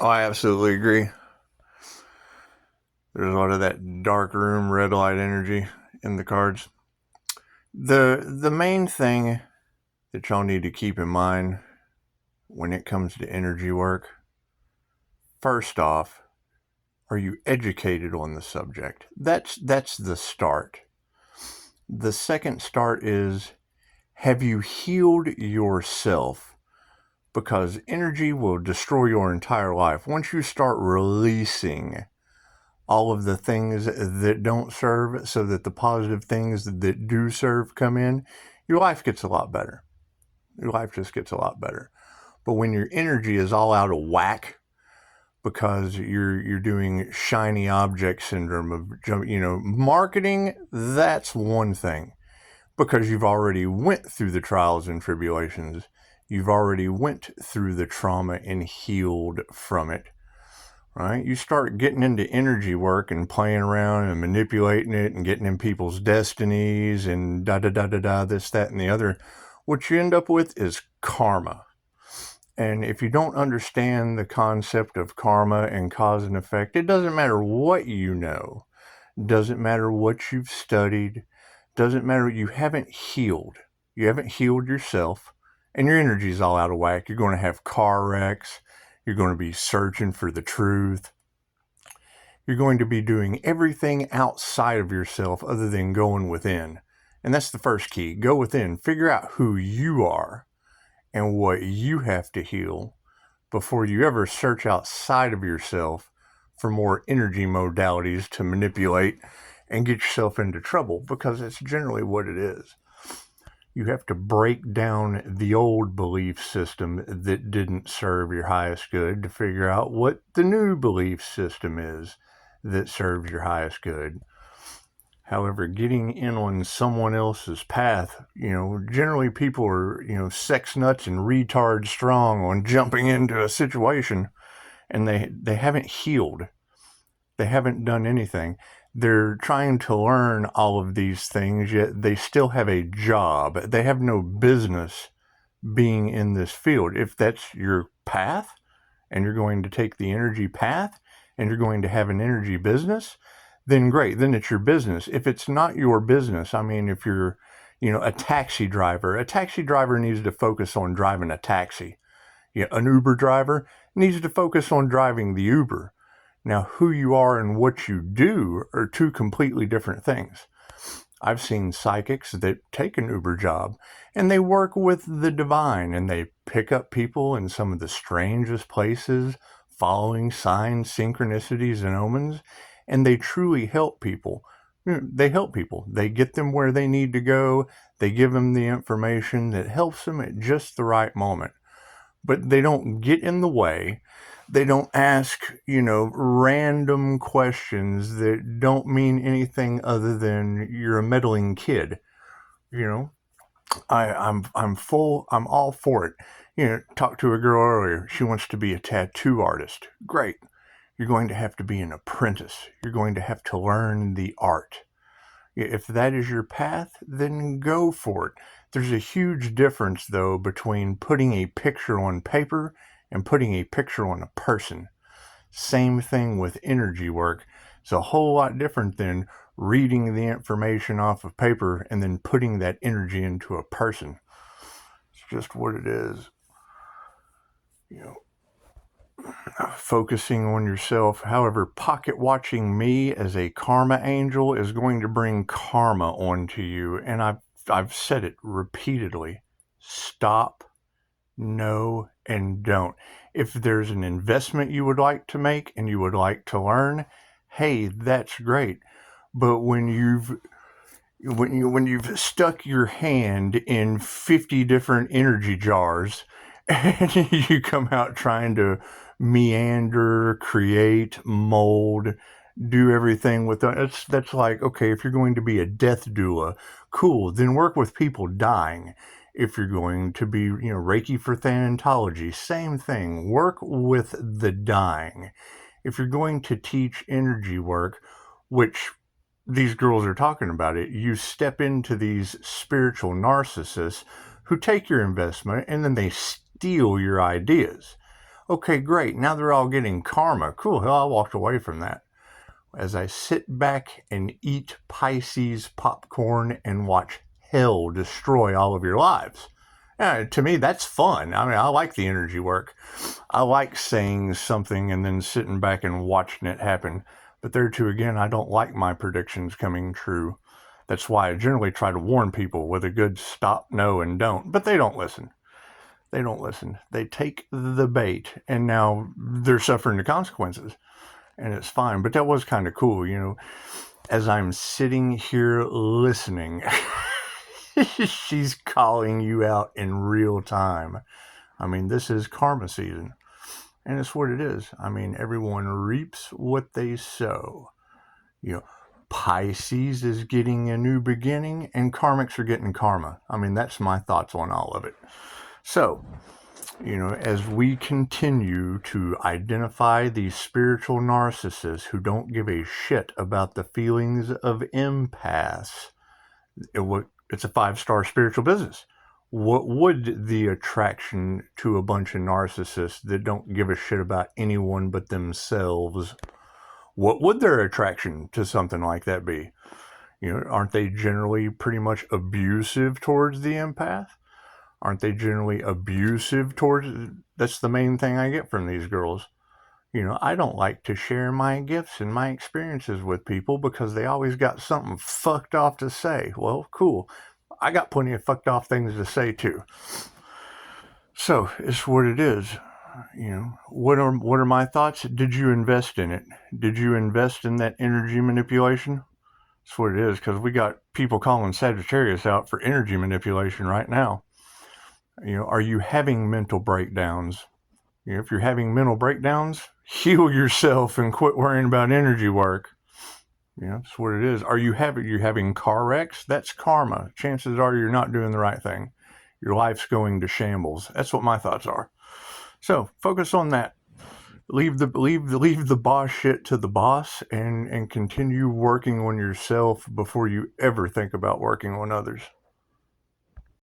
Oh, I absolutely agree. There's a lot of that dark room, red light energy in the cards. The main thing that y'all need to keep in mind when it comes to energy work, first off, are you educated on the subject? That's the start. The second start is, have you healed yourself? Because energy will destroy your entire life. Once you start releasing all of the things that don't serve so that the positive things that do serve come in, your life gets a lot better. Your life just gets a lot better. But when your energy is all out of whack because you're doing shiny object syndrome of, marketing, that's one thing, because you've already went through the trials and tribulations. You've already went through the trauma and healed from it. Right? You start getting into energy work and playing around and manipulating it and getting in people's destinies and this, that, and the other. What you end up with is karma. And if you don't understand the concept of karma and cause and effect, it doesn't matter what you know, doesn't matter what you've studied, doesn't matter, you haven't healed. You haven't healed yourself, and your energy's all out of whack. You're going to have car wrecks. You're going to be searching for the truth. You're going to be doing everything outside of yourself other than going within. And that's the first key. Go within. Figure out who you are and what you have to heal before you ever search outside of yourself for more energy modalities to manipulate and get yourself into trouble, because it's generally what it is. You have to break down the old belief system that didn't serve your highest good to figure out what the new belief system is that serves your highest good. However, getting in on someone else's path, generally people are, sex nuts and retard strong on jumping into a situation, and they haven't healed. They haven't done anything. They're trying to learn all of these things, yet they still have a job. They have no business being in this field. If that's your path, and you're going to take the energy path, and you're going to have an energy business, then great, then it's your business. If it's not your business, if you're, a taxi driver needs to focus on driving a taxi. An Uber driver needs to focus on driving the Uber. Now, who you are and what you do are two completely different things. I've seen psychics that take an Uber job and they work with the divine and they pick up people in some of the strangest places, following signs, synchronicities, and omens, and they truly help people. They help people. They get them where they need to go. They give them the information that helps them at just the right moment. But they don't get in the way. They don't ask, random questions that don't mean anything other than you're a meddling kid. I'm all for it. Talked to a girl earlier. She wants to be a tattoo artist. Great. You're going to have to be an apprentice. You're going to have to learn the art. If that is your path, then go for it. There's a huge difference, though, between putting a picture on paper and putting a picture on a person. Same thing with energy work. It's a whole lot different than reading the information off of paper and then putting that energy into a person. It's just what it is. Focusing on yourself. However, pocket watching me as a karma angel is going to bring karma onto you. And I've said it repeatedly. Stop, no, and don't. If there's an investment you would like to make and you would like to learn, hey, that's great. But when you've stuck your hand in 50 different energy jars and you come out trying to meander, create, mold, do everything with that, that's like, okay, if you're going to be a death doula, cool, then work with people dying. If you're going to be, Reiki for thanatology, same thing, work with the dying. If you're going to teach energy work, which these girls are talking about it, you step into these spiritual narcissists who take your investment and then they steal your ideas. Okay, great. Now they're all getting karma. Cool. Hell, I walked away from that. As I sit back and eat Pisces popcorn and watch hell destroy all of your lives. To me, that's fun. I mean, I like the energy work. I like saying something and then sitting back and watching it happen. But there too, again, I don't like my predictions coming true. That's why I generally try to warn people with a good stop, no, and don't. But they don't listen. They don't listen. They take the bait, and now they're suffering the consequences. And it's fine. But that was kind of cool, you know. As I'm sitting here listening, she's calling you out in real time. I mean, this is karma season. And it's what it is. I mean, everyone reaps what they sow. You know, Pisces is getting a new beginning, and karmics are getting karma. I mean, that's my thoughts on all of it. So, you know, as we continue to identify these spiritual narcissists who don't give a shit about the feelings of empaths, it's a 5-star spiritual business. What would the attraction to a bunch of narcissists that don't give a shit about anyone but themselves, what would their attraction to something like that be? You know, aren't they generally pretty much abusive towards the empath? Aren't they generally abusive towards... That's the main thing I get from these girls. You know, I don't like to share my gifts and my experiences with people because they always got something fucked off to say. Well, cool. I got plenty of fucked off things to say too. So, it's what it is. You know, what are my thoughts? Did you invest in it? Did you invest in that energy manipulation? That's what it is, because we got people calling Sagittarius out for energy manipulation right now. You know, are you having mental breakdowns? You know, if you're having mental breakdowns, heal yourself and quit worrying about energy work. You know, that's what it is. Are you having car wrecks? That's karma. Chances are you're not doing the right thing. Your life's going to shambles. That's what my thoughts are. So focus on that. Leave the boss shit to the boss, and continue working on yourself before you ever think about working on others.